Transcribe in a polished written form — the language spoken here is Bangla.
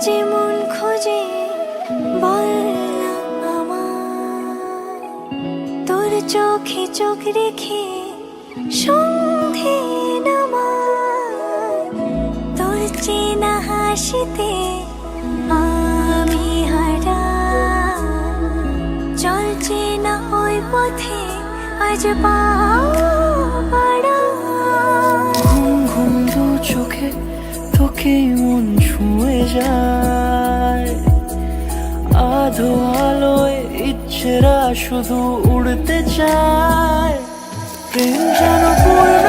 যে মন খোঁজে বল না আমার, তোর চোখে চোখ রেখে সন্ধে নামার, তোর চেনা হাসিতে আমি হারা, চলছে না ওই পথে আজ পা বাড়া। ঘুম ঘুম দু চোখে তোকে মন ছুঁয়ে যায়, আধো আলোয় ইচ্ছেরা শুধু উড়তে চায়। প্রেম যেন পূর্ণ